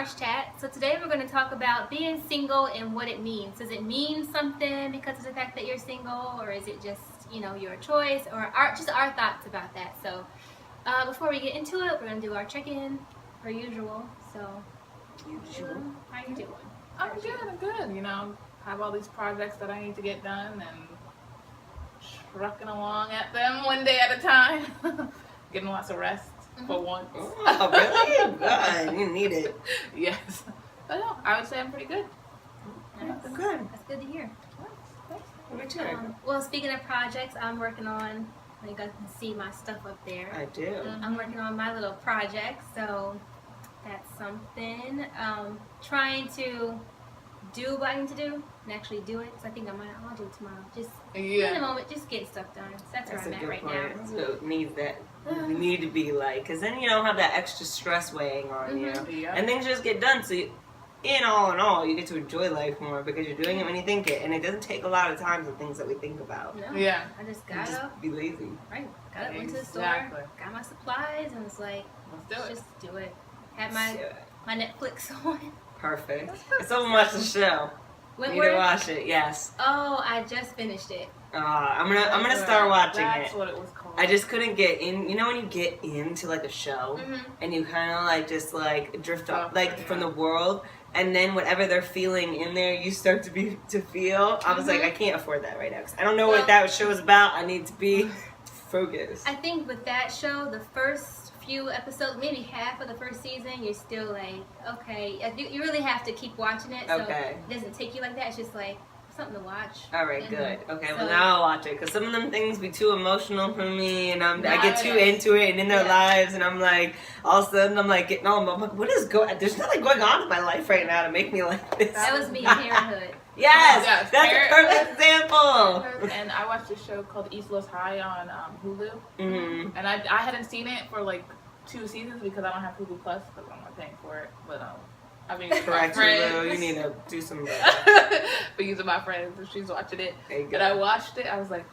HeartsChat. So today we're going to talk about being single and what it means. Does it mean something because of the fact that you're single, or is it just, your choice, or just our thoughts about that? So before we get into it, we're going to do our check-in per usual. So, how you doing? I'm good. I have all these projects that I need to get done and trucking along at them one day at a time. Getting lots of rest for once. Oh, really? Good. You need it. Yes. But no, I would say I'm pretty good. Nice. Good. That's good to hear. What about you? Well, speaking of projects, I'm working on, you guys can see my stuff up there. I do. I'm working on my little project, so that's something. Trying to do what I need to do and actually do it. So I think I'll do it tomorrow. Just in a moment, just get stuff done. So that's where I'm at right now. That's what needs that. You need to be like, because then you don't have that extra stress weighing on you, and things just get done. So in all, you get to enjoy life more because you're doing it when you think it, and it doesn't take a lot of time for things that we think about. No, Yeah. I just got Just up. be lazy. Right. Got up, went to the store, got my supplies, and was like, Let's just do it. Had my Netflix on. Perfect. Someone watch the show. You need to watch it. Yes. Oh, I just finished it. I'm gonna start watching That's it. what it was called. I just couldn't get in. You know when you get into like a show and you kind of just drift off from the world, and then whatever they're feeling in there, you start to feel. I was like, I can't afford that right now because I don't know what that show is about. I need to be focused. I think with that show, the first few episodes, maybe half of the first season, you're still like, okay, you really have to keep watching it. So it doesn't take you like that. It's just like something to watch. All right, good. Okay, well now I'll watch it because some of them things be too emotional for me, and I get too into it and in their lives, and I'm like, all of a sudden I'm like getting all. I'm like, what is going? There's nothing going on in my life right now to make me like this. That was me in Parenthood. Yes, that's a perfect example. And I watched a show called East Los High on Hulu, and I hadn't seen it for like 2 seasons because I don't have Hulu Plus because I'm not paying for it, but I mean, correct, friends. you need to do some. But using my friends, and she's watching it, and I watched it. I was like,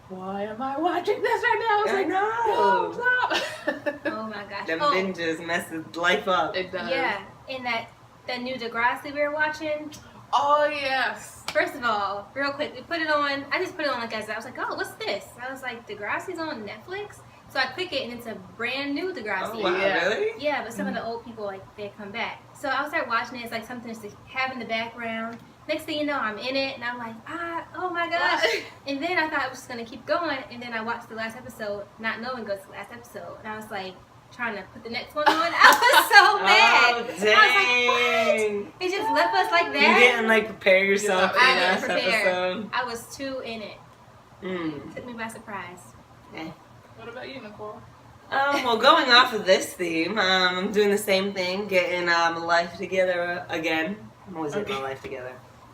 "Why am I watching this right now?" I was no, stop. Oh my gosh, them binges messes life up. It does. Yeah, and that new Degrassi we were watching. Oh yes. First of all, real quick, we put it on. I just put it on like I was like, oh, what's this? I was like, Degrassi's on Netflix. So I click it and it's a brand new Degrassi. Oh, wow, really? Yeah, but some of the old people, they come back. So I started watching it. It's like something to have in the background. Next thing you know, I'm in it and I'm like, oh my gosh. And then I thought I was just going to keep going. And then I watched the last episode, not knowing it was the last episode. And I was like, trying to put the next one on. I was so mad. Oh, dang. I was like, what? They just left us like that? You didn't prepare yourself for the I last didn't prepare. episode? I was too in it. Took me by surprise. What about you, Nicole? Well, going off of this theme, I'm doing the same thing, getting my life together again. I'm always getting my life together.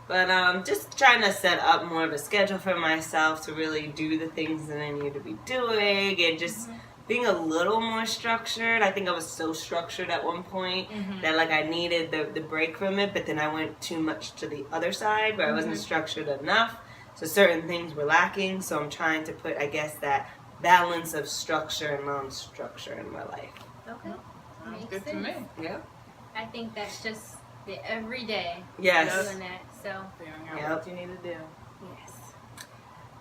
But just trying to set up more of a schedule for myself to really do the things that I need to be doing, and just being a little more structured. I think I was so structured at one point that I needed the break from it, but then I went too much to the other side where I wasn't structured enough. So certain things were lacking, so I'm trying to put, I guess, that balance of structure and non-structure in my life. Okay. Sounds Makes good sense. to me. Yeah. I think that's just the everyday Yes. doing that. So Figuring out what you need to do. yes.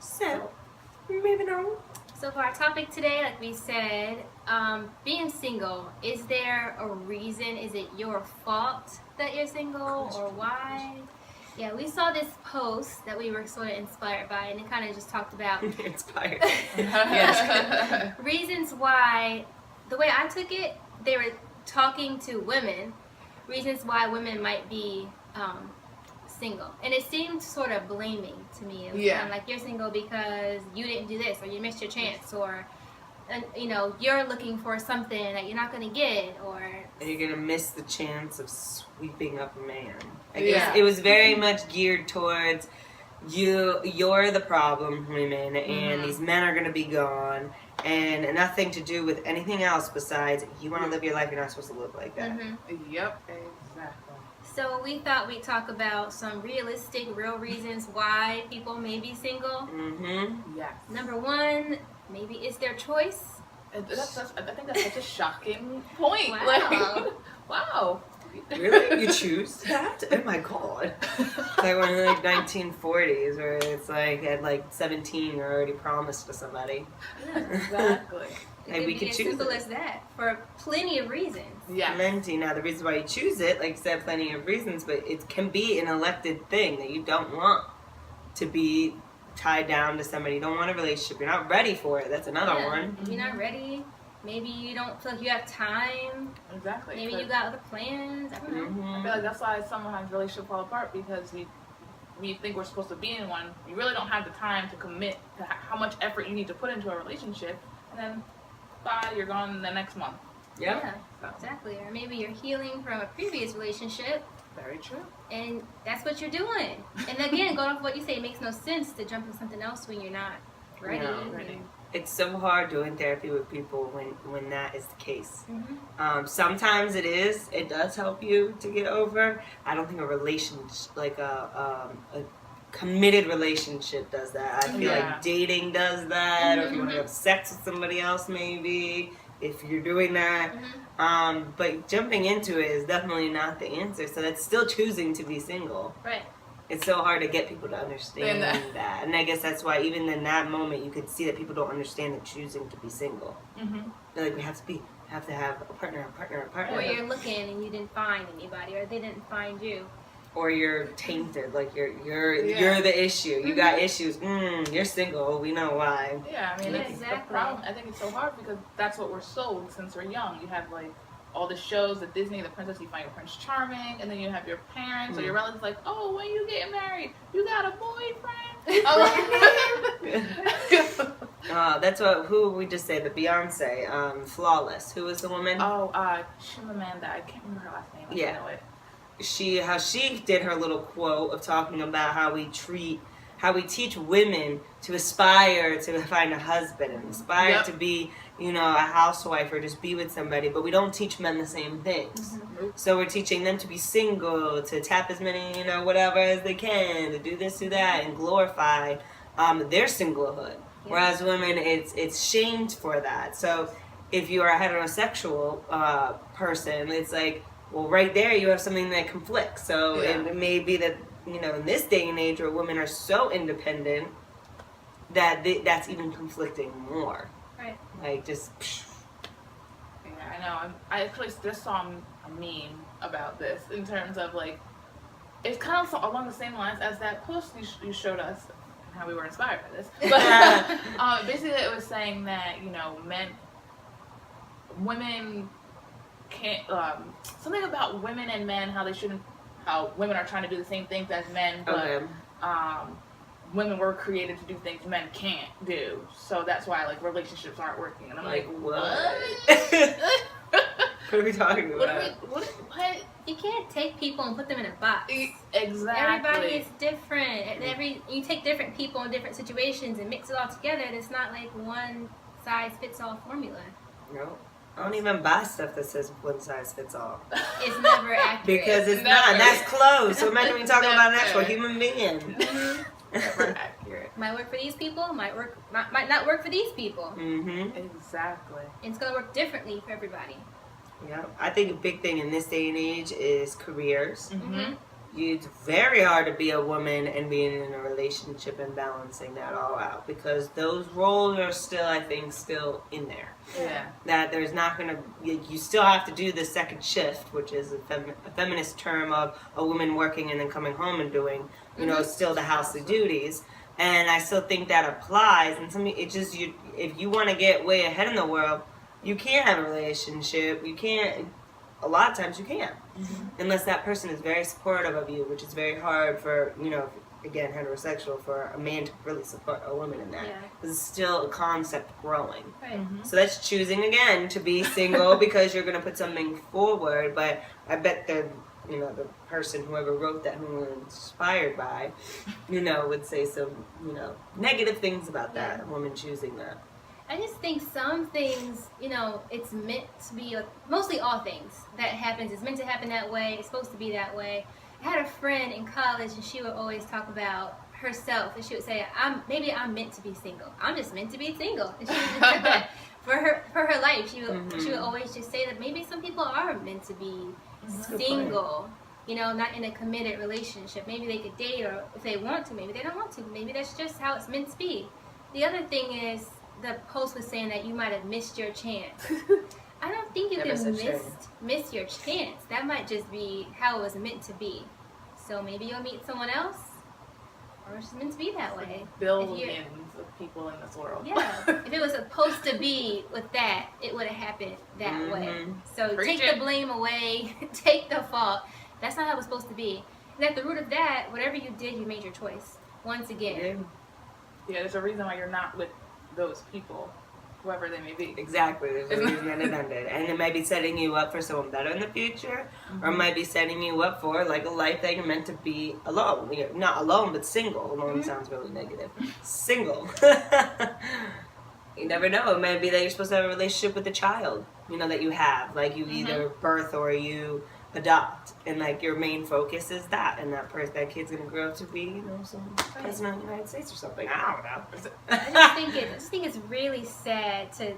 So, moving on. So for our topic today, like we said, being single, is there a reason? Is it your fault that you're single, or why? Yeah, we saw this post that we were sort of inspired by, and it kind of just talked about Inspired. Yes. reasons why. The way I took it, they were talking to women, reasons why women might be single, and it seemed sort of blaming to me. It was kind of like, you're single because you didn't do this, or you missed your chance, or you're looking for something that you're not going to get, or you're going to miss the chance of sweeping up a man. I guess it was very much geared towards you're the problem, women, and these men are going to be gone, and nothing to do with anything else besides you want to live your life, you're not supposed to live like that. Yep, exactly. So we thought we'd talk about some realistic, real reasons why people may be single. Yes. Number one, maybe it's their choice. I think that's such a shocking point. Wow. Wow. Really? You choose that? Oh my god. It's like one of the 1940s where it's like at 17 you're already promised to somebody. Yeah, exactly. Like we could as choose simple it. as that for plenty of reasons. Yeah. Plenty. Now the reason why you choose it, like you said, plenty of reasons, but it can be an elected thing that you don't want to be tied down to somebody. You don't want a relationship. You're not ready for it. That's another one. If you're not ready, maybe you don't feel like you have time. Exactly. Maybe you got other plans. I don't know. Mm-hmm. I feel like that's why sometimes relationships fall apart, because we think we're supposed to be in one. You really don't have the time to commit to how much effort you need to put into a relationship, and then bye, you're gone the next month. Yeah. So, Exactly. Or maybe you're healing from a previous relationship, very true. and that's what you're doing. And again, going off what you say, it makes no sense to jump into something else when you're not ready. No. Ready. It's so hard doing therapy with people when that is the case. Mm-hmm. Sometimes it does help you to get over. I don't think a relationship, like a committed relationship, does that. I feel like dating does that, or if you want to have sex with somebody else, maybe, if you're doing that. Mm-hmm. But jumping into it is definitely not the answer. So that's still choosing to be single. Right. It's so hard to get people to understand that. And I guess that's why even in that moment you could see that people don't understand the choosing to be single. Mm-hmm. They're like, we have to have a partner. Or you're looking and you didn't find anybody, or they didn't find you. Or you're tainted, like you're the issue. You got issues. You're single. We know why. Yeah, I mean, Yeah, it's exactly. the problem. I think it's so hard because that's what we're sold since we're young. You have like all the shows, the Disney, the princess, you find your Prince Charming, and then you have your parents or your relatives like, oh, when you get married, you got a boyfriend. That's who we just say, the Beyonce, Flawless. Who was the woman? Chimamanda. I can't remember her last name. I know it. How she did her little quote of talking about how we teach women to aspire to find a husband and aspire to be, a housewife or just be with somebody, but we don't teach men the same things. Mm-hmm. So we're teaching them to be single, to tap as many, whatever as they can, to do this, do that, and glorify their singlehood. Yeah. Whereas women, it's shamed for that. So if you are a heterosexual person, it's like, well, right there you have something that conflicts. So it may be that, in this day and age where women are so independent that that's even conflicting more. Right. Like just... Yeah, I know. I actually just saw a meme about this in terms of like, it's kind of along the same lines as that post you showed us, and how we were inspired by this. But basically it was saying that, women can't, something about women and men, how women are trying to do the same things as men, but women were created to do things men can't do. So that's why relationships aren't working. And I'm like, what? What are we talking about? What? You can't take people and put them in a box. Exactly. Everybody is different. You take different people in different situations and mix it all together. And it's not like one size fits all formula. No. I don't even buy stuff that says one size fits all. It's never accurate. Because it's not. That's clothes. So imagine we talking about an actual human being. Mm-hmm. Never accurate. Might work for these people. Might not work for these people. Mm-hmm. Exactly. And it's gonna work differently for everybody. Yeah. I think a big thing in this day and age is careers. Mm-hmm. It's very hard to be a woman and being in a relationship and balancing that all out, because those roles are still, I think, still in there. Yeah. That there's not going to... You still have to do the second shift, which is a feminist term of a woman working and then coming home and doing, still the housely duties. And I still think that applies. And if you want to get way ahead in the world, you can't have a relationship. You can't... A lot of times you can't. Mm-hmm. Unless that person is very supportive of you, which is very hard for, again, heterosexual, for a man to really support a woman in that. Yeah. It's still a concept growing. Right. Mm-hmm. So that's choosing, again, to be single because you're going to put something forward. But I bet the person, whoever wrote that, who was inspired by, would say some, negative things about that, a woman choosing that. I just think some things, it's meant to be, mostly all things that happens, it's meant to happen that way, it's supposed to be that way. I had a friend in college and she would always talk about herself and she would say, maybe I'm meant to be single. I'm just meant to be single. And she would just say that for her life. She would always just say that maybe some people are meant to be single, you know, not in a committed relationship. Maybe they could date, or if they want to, maybe they don't want to. Maybe that's just how it's meant to be. The other thing is, the post was saying that you might have missed your chance. I don't think you can miss your chance. That might just be how it was meant to be. So maybe you'll meet someone else, or it's just meant to be that way. Billions of people in this world. Yeah. If it was supposed to be with that, it would have happened that way. So take the blame away. Take the fault. That's not how it was supposed to be. And at the root of that, whatever you did, you made your choice. Once again. Yeah, there's a reason why you're not with those people, whoever they may be. Exactly. There's a reason it ended. And it might be setting you up for someone better in the future, or it might be setting you up for like a life that you're meant to be alone. You're not alone, but single. Alone sounds really negative. Single. You never know. It might be that you're supposed to have a relationship with a child, you know, that you have. Like you either birth or you adopt, and like your main focus is that, and that kid's gonna grow up to be, you know, some president of the United States or something. I don't know. I just think it's really sad to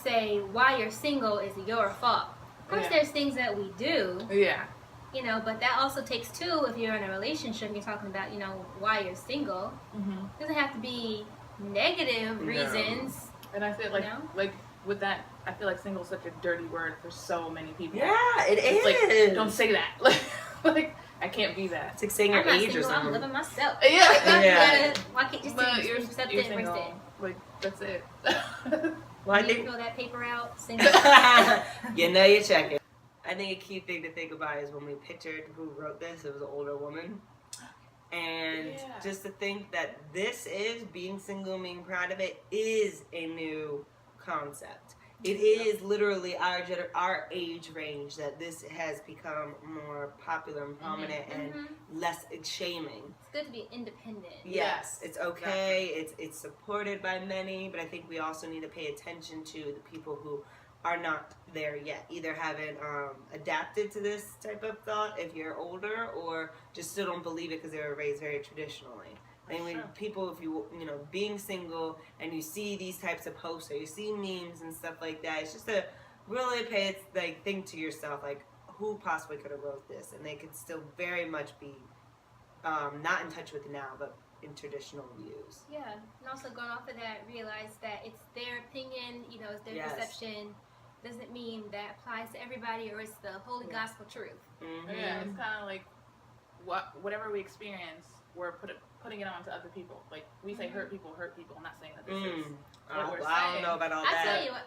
say why you're single is your fault. Of course, there's things that we do. Yeah. You know, but that also takes two. If you're in a relationship, and you're talking about, you know, why you're single. It doesn't have to be negative reasons. And I feel like, like with that, I feel like single is such a dirty word for so many people. Yeah, it's like, don't say that. Like, I can't be that. It's like saying your age or something. I'm living myself. Yeah. Why can't you just you're accept it and single. Like, that's it. Well, I you think throw that paper out. Single. you know you check it. I think a key thing to think about is when we pictured who wrote this, it was an older woman. And just to think that this is being single, being proud of it, is a new concept. It is literally our age range that this has become more popular and prominent and less shaming. It's good to be independent. Yes, it's okay. Exactly. It's supported by many, but I think we also need to pay attention to the people who are not there yet. Either haven't adapted to this type of thought if you're older, or just still don't believe it because they were raised very traditionally. And when people, if you know, being single and you see these types of posts or you see memes and stuff like that, it's just to really think to yourself, like, who possibly could have wrote this? And they could still very much be not in touch with now, but in traditional views. Yeah, and also going off of that, realize that it's their opinion, you know, it's their perception. Doesn't mean that applies to everybody, or it's the holy gospel truth. Yeah, it's kind of like whatever we experience, we're putting it on to other people. Like, we say hurt people. I'm not saying that this is what we're saying. I don't know about all that. I tell you what,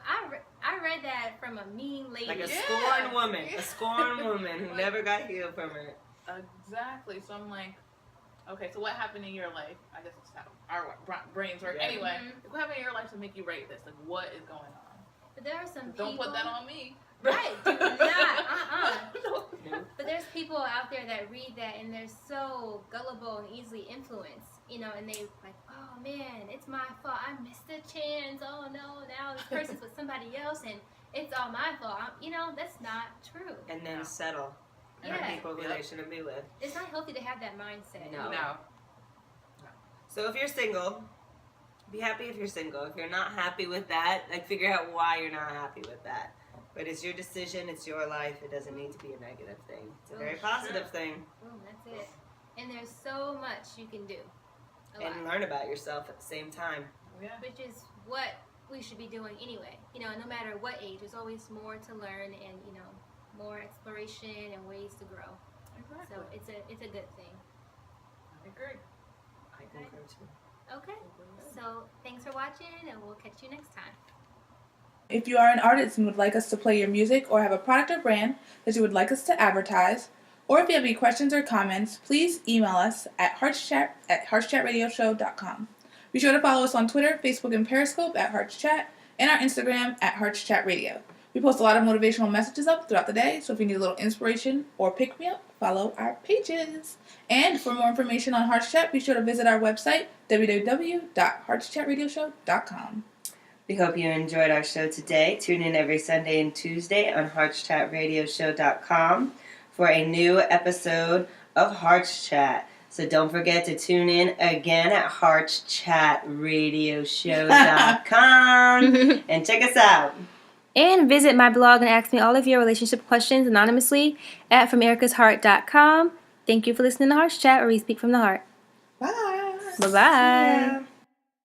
I read that from a mean lady. Like a scorned woman. A scorned woman who never got healed from it. Exactly. So I'm like, okay, so what happened in your life? I guess it's how our brains work. Yeah. Anyway, what happened in your life to make you rate this? Like, what is going on? But there are some people... Don't put that on me. Right, do not. But there's people out there that read that and they're so gullible and easily influenced, you know, and they like, oh man, it's my fault. I missed a chance. Oh no, now this person's with somebody else and it's all my fault. You know, that's not true. And then settle for people who they shouldn't be with. It's not healthy to have that mindset. No. So if you're single, be happy if you're single. If you're not happy with that, like, figure out why you're not happy with that. But it's your decision, it's your life. It doesn't need to be a negative thing. It's a very positive thing. That's it. And there's so much you can do. And learn about yourself at the same time. Yeah. Which is what we should be doing anyway. You know, no matter what age, there's always more to learn and, you know, more exploration and ways to grow. Exactly. So it's a good thing. I agree. I concur too. Okay. So thanks for watching, and we'll catch you next time. If you are an artist and would like us to play your music, or have a product or brand that you would like us to advertise, or if you have any questions or comments, please email us at HeartsChat@HeartsChatRadioshow.com. Be sure to follow us on Twitter, Facebook, and Periscope at HeartsChat, and our Instagram at HeartsChatRadio. We post a lot of motivational messages up throughout the day, so if you need a little inspiration or pick-me-up, follow our pages. And for more information on HeartsChat, be sure to visit our website, www.HeartsChatRadioshow.com. We hope you enjoyed our show today. Tune in every Sunday and Tuesday on HeartsChatRadioshow.com for a new episode of HeartsChat. So don't forget to tune in again at HeartsChatRadioshow.com and check us out. And visit my blog and ask me all of your relationship questions anonymously at FromErica'sHeart.com. Thank you for listening to HeartsChat, where we speak from the heart. Bye. Bye-bye. Yeah.